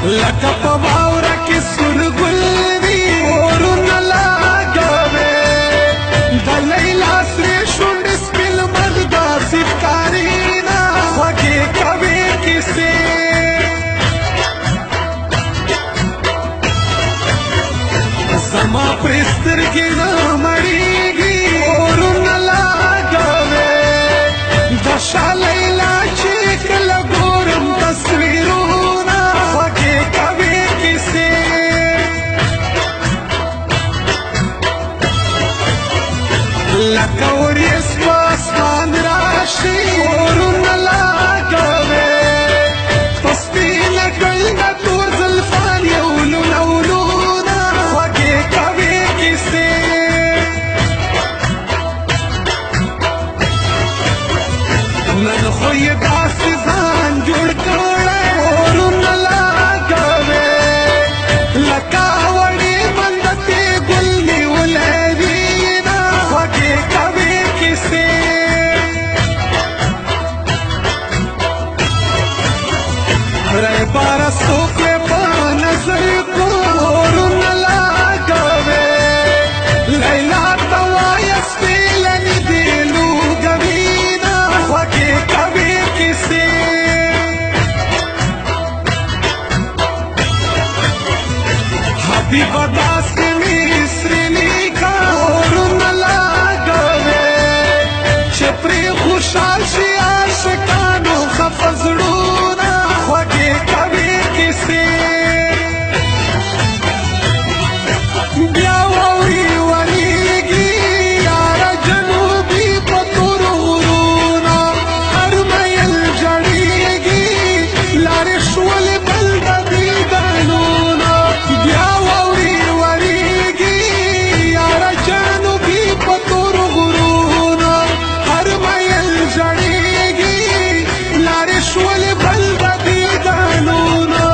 لکه په واوره کې سور ګل وي اورونه لاګوي د لیلا سرې شونډې سپین لمر داسې ښکارېنا خوږې کوي کیسې زما پرې سترګې نه مړېږي اورونه لاګوي د شاه لیلا چې کله ګورم تصویرونه خوږې کوي کیسې لکه وریځ په اسمان راشي اورونه لاګوي په سپینه ګلنه تور زلفان یې ولونه ولونه خوږې کوي کیسې نن خو یې داسې ځان جوړ کړی اورونه لاګوي لکه وړې بندتې ګل نیولی وینه خوږې کوي کیسې رهباره څوک یې په نظر کړو اورونه لاګوي لیلا ته وایه سپېلنې دې لوګوینه خوږې کوي کیسې حبیبه داسې مې سرې لیکه اورونه لاګوي چې پرې خوشحال شي عاشقانو خفه زړونه خوږې کوي کیسې بیا واوري ورېږي یاره جنوبي په تورو غرونو هر میل ژړېږي لارې شولې بل د دیدنونو بیا واوري ورېږي یاره جنوبي په تورو غرونو هر میل ژړېږي لارې شولې بل د دیدنونو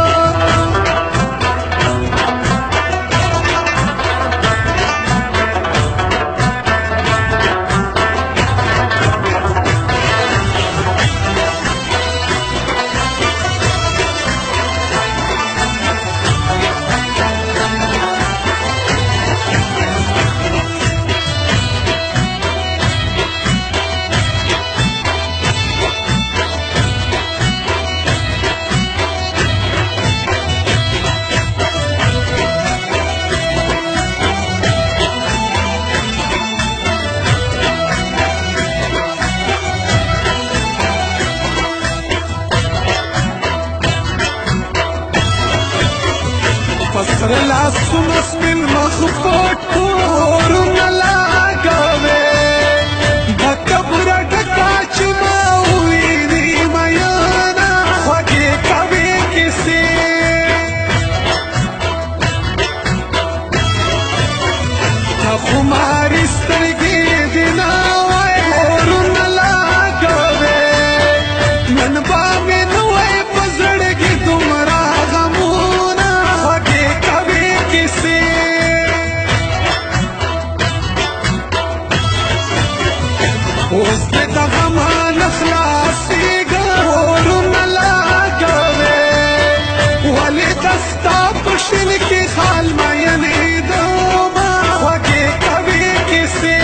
پسر لاسونه سپین مخ پټ اورونه لاګوي د کبره ډکه چې ما وویني میینه خوږې کوي کیسې د خماري سترګې دې نه وای اورونه لاګوي نن به مې نه وای په زړه کې دومره غمونه خوږې کوي کیسې اوس دې د غمه نه خلاصېږه اورونه لاګوي ولې د ستا په شل کې خال میینېدمه خوږې کوي کیسې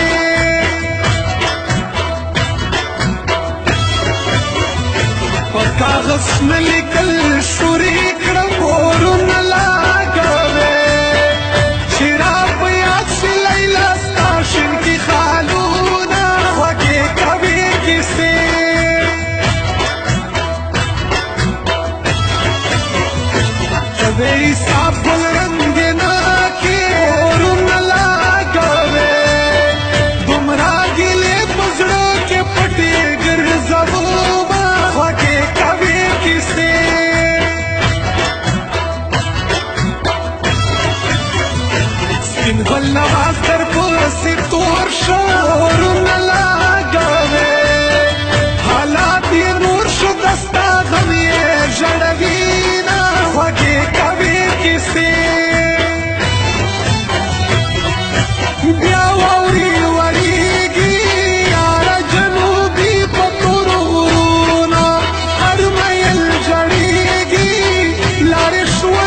په کاغذ نه لیکل شوري کړم اورونه لاګوي چې را په یاد شي لیلا ستا شین کې خالونه خوږې کوي کیسې ته د حساب ګل رنګینه کې اورونه لاګوي دومره ګیلې په زړه کې پټې ګرځومه خوږې کوي کیسې سپین ګل نواز در پسې تور شو اورونه لاګوي حالات یې نور شو دستا غم یې ژړوینه خوږې کوي کیسې بیا واوري ورېږي یاره جنوبي په تورو غرونو هر میل ژړېږي لارې شولې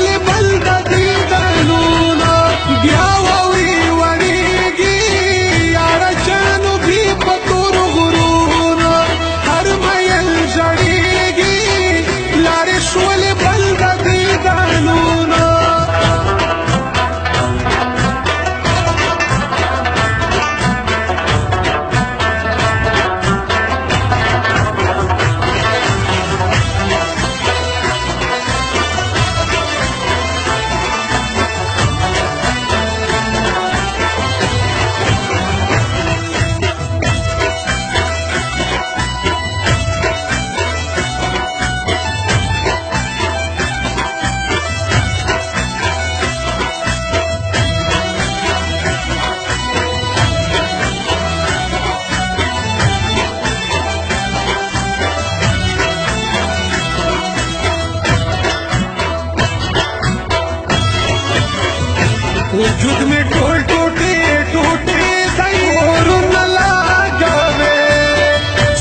وجود میں ټول ټوټې ټوټې دی اورونه لګوي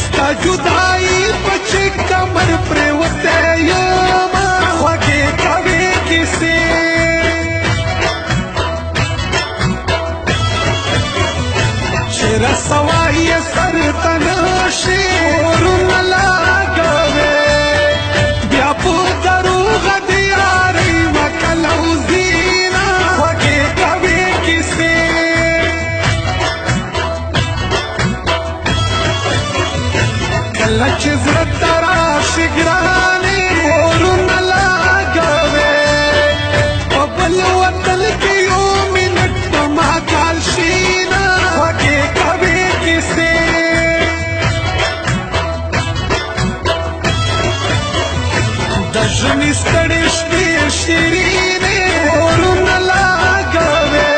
ستا جدایي په چې کمر پرېوتی یمه خوږې کوې کیسې چې رسوای یې سر ته نشي اورونه لګوي بیا په دروغه د یارۍ مکل او زینه خوږې کوې کیسې کله چې زړه ته راشي ګرانې اورونه لګوي په بل وطن کې یو منټ په مهال شي نه خوږې کوې کیسې د ژمي ستړې شپې شیرینې اورونه لګوي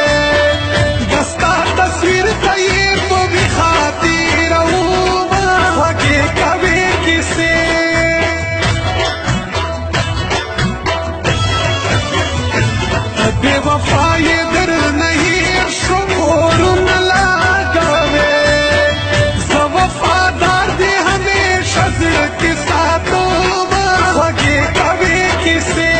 د ستا تصویر ته یې په بیخا تېرومه خوږې کوې کیسې بې وفا یې درنه هېر شوم اورونه لګوي زه وفادار دې همیشه زړه کې ساتمه خوږې کوې کیسې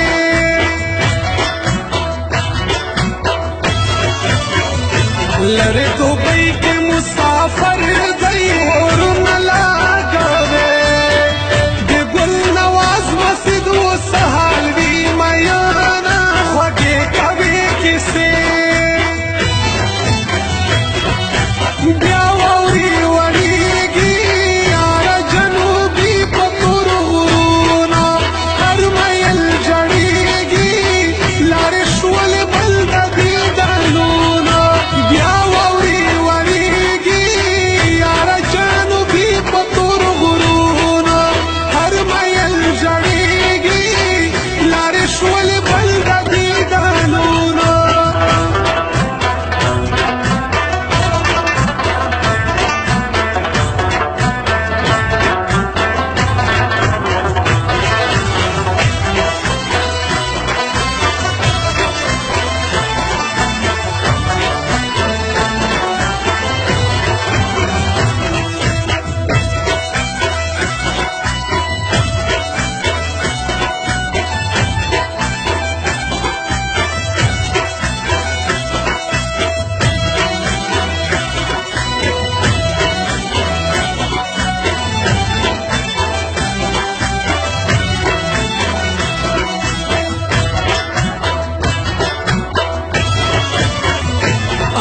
لرې دوبۍ کې مسافر دی اورونه لګوي د ګل نواز مسجد اوس حال وي میانه خوږې کوې کیسې بیا واورې وریږي یاره جنوبي په تور غرونه هر میل جړېږي لارې شولې بل د دیدنونه بیا واورې وریږي یاره جنوبي په تور غرونه هر میل جړېږي لارې شولې بل د دیدنونه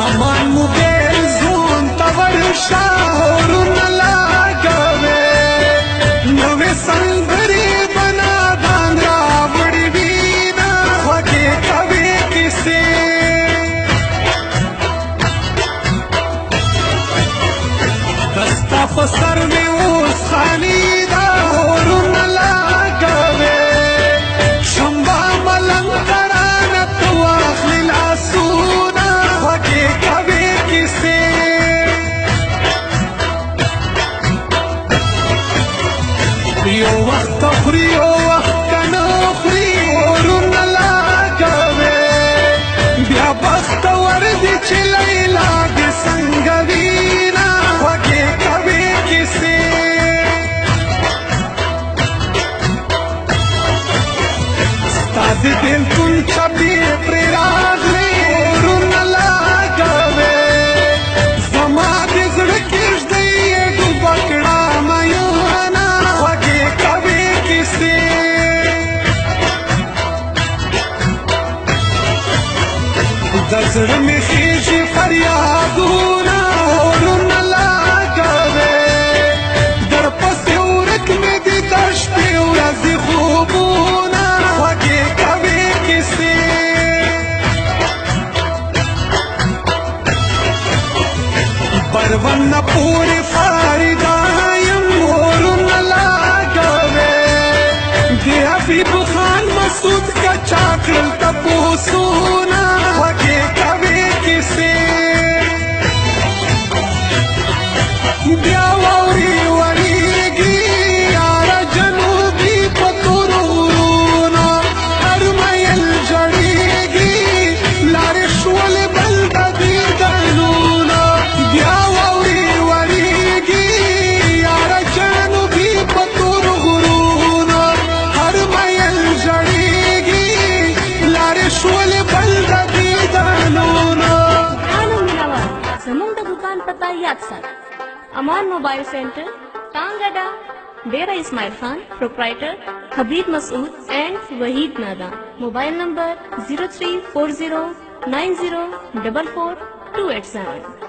امان موبایل زون ته ورشه اورونه لګوي نوې سندرې به نادان راوړي وینه خوږې کوې کیسې د ستا په سر مې اوس خالي ده اورونه لګوي شمبه ملنګ ترانه ته واخلي لاسونه خوږې کوې کیسې یو وخت خوري یو وخت که نه خوري اورونه لګوي بیا بختور دي چې لیلا دې څنګه وینه خوږې کوې کیسې ستا د بېلتون چپې پرې راغلې اورونه لګوي زما د زړه کېږدۍ یې ډوبه کړه میانه خوږې کوې کیسې د زړه مې خېژي فریادونه اورونه لګوي درپسې ورک مې دي د شپې ورځې خوبونه خوږې کوې کیسې پرونه پورې فارغه یم اورونه لګوي د حبیب خان مسعود کا چا کړل تپوسونه خوږې کوې کیسې दुकान पता याद सर। अमान मोबाइल सेंटर, टांगड़ा, डेरा इस्माइल खान, प्रोप्राइटर हबीब मसूद एंड वहीद नादा। Mobile number 034090444287।